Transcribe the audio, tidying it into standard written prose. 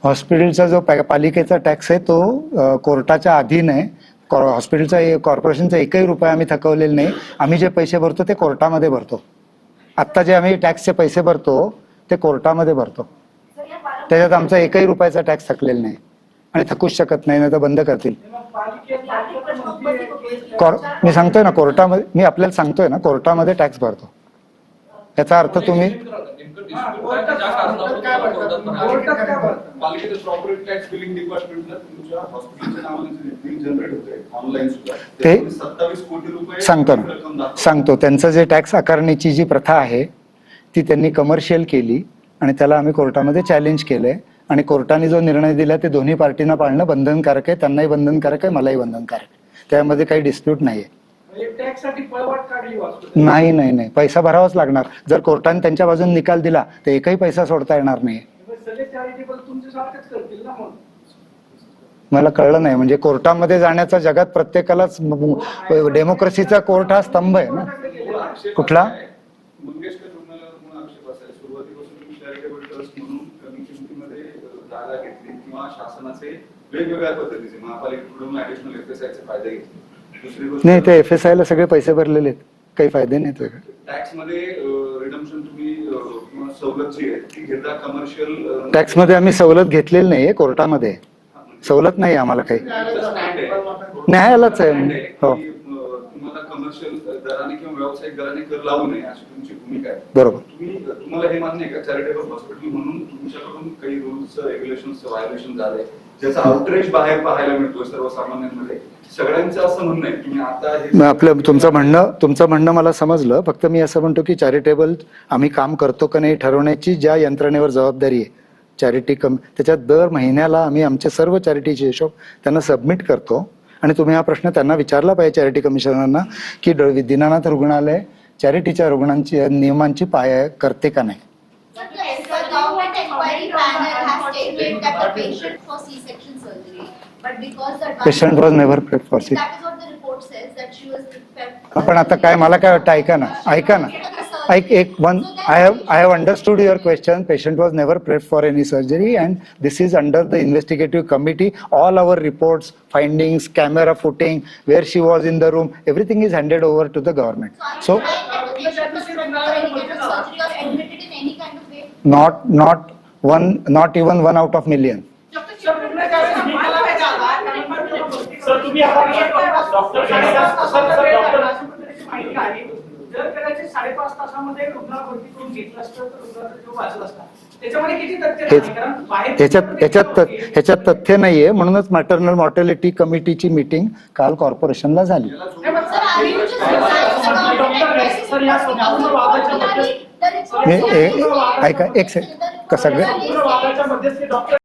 हॉस्पिटलचा जो पालिकेचा टॅक्स आहे तो कोर्टाच्या अधीन आहे. हॉस्पिटलचा कॉर्पोरेशनचा एकही रुपया आम्ही थकवलेला नाही. आम्ही जे पैसे भरतो ते कोर्टामध्ये भरतो. आत्ता जे आम्ही टॅक्सचे पैसे भरतो ते कोर्टामध्ये भरतो. त्याच्यात आमचा एकही रुपयाचा टॅक्स थकलेला नाही आणि थकूच शकत नाही, तर बंद करतील. मी सांगतोय ना कोर्टामध्ये, मी आपल्याला सांगतोय ना कोर्टामध्ये टॅक्स भरतो. याचा अर्थ तुम्ही ते सांगतो त्यांचं जे टॅक्स आकारण्याची जी प्रथा आहे ती त्यांनी कमर्शियल केली आणि त्याला आम्ही कोर्टामध्ये चॅलेंज केलंय आणि कोर्टाने जो निर्णय दिला ते दोन्ही पार्टींना पाळणं बंधनकारक आहे. त्यांनाही बंधनकारक आहे, मलाही बंधनकारक आहे. त्यामध्ये काही डिस्प्यूट नाहीये. नाही नाही नाही, पैसा भरावाच लागणार. जर कोर्टाने त्यांच्या बाजूने निकाल दिला तर एकही पैसा सोडता येणार नाही. मला कळलं नाही, म्हणजे कोर्टामध्ये जाण्याचा जगात प्रत्येकालाच डेमोक्रेसीचा कोर्ट हा स्तंभ आहे ना. कुठला नाही, ते FSI ला सगळे पैसे भरलेले आहेत, काही फायदे नाहीत. टॅक्स मध्ये आम्ही सवलत घेतलेली नाहीये. कोर्टामध्ये सवलत नाही आम्हाला काही, न्यायालयाच आहे. हो कमर्शियल दराने किंवा व्यावसायिक दराने कर लावू नये अशी तुमची भूमिका आहे. बरोबर. तुम्हाला हे मान्य आहे का चॅरिटेबल हॉस्पिटल म्हणून तुमच्याकडून काही रूल्स रेग्युलेशन्स व्हायोलेशन झालंय ज्याचा आउटरेज बाहेर पाहायला मिळतोय सर्वसामान्यांमध्ये? सगळ्यांचं असं म्हणणं आहे की आता आपलं तुमचं म्हणणं मला समजलं. फक्त मी असं म्हणतो की चॅरिटेबल आम्ही काम करतो का नाही ठरवण्याची ज्या यंत्रणेवर जबाबदारी आहे चॅरिटी त्याच्यात दर महिन्याला आम्ही आमचे सर्व चॅरिटीचे हिशोब त्यांना सबमिट करतो. आणि तुम्ही हा प्रश्न त्यांना विचारला पाहिजे चॅरिटी कमिशनरना की दीनानाथ रुग्णालय चॅरिटीच्या रुग्णांची नियमांची पाय करते का नाही. Patient was never prepared for C. पण आता काय मला काय वाटतं, ऐका ना I have understood your question. Patient was never prepped for any surgery and this is under the investigative committee. All our reports, findings, camera footing, where she was in the room, everything is handed over to the government. So not even 1 out of million. जर कदाचित 5.5 तासामध्ये रुग्ण भरती करून घेतलं असतं तर रुग्णाचा जीव वाचला असता. ह्याच्यात तथ्य नाहीये. म्हणूनच मॅटर्नल मॉर्टॅलिटी कमिटीची मीटिंग काल कॉर्पोरेशनला झाली. ऐका एक सेकंड, सगळं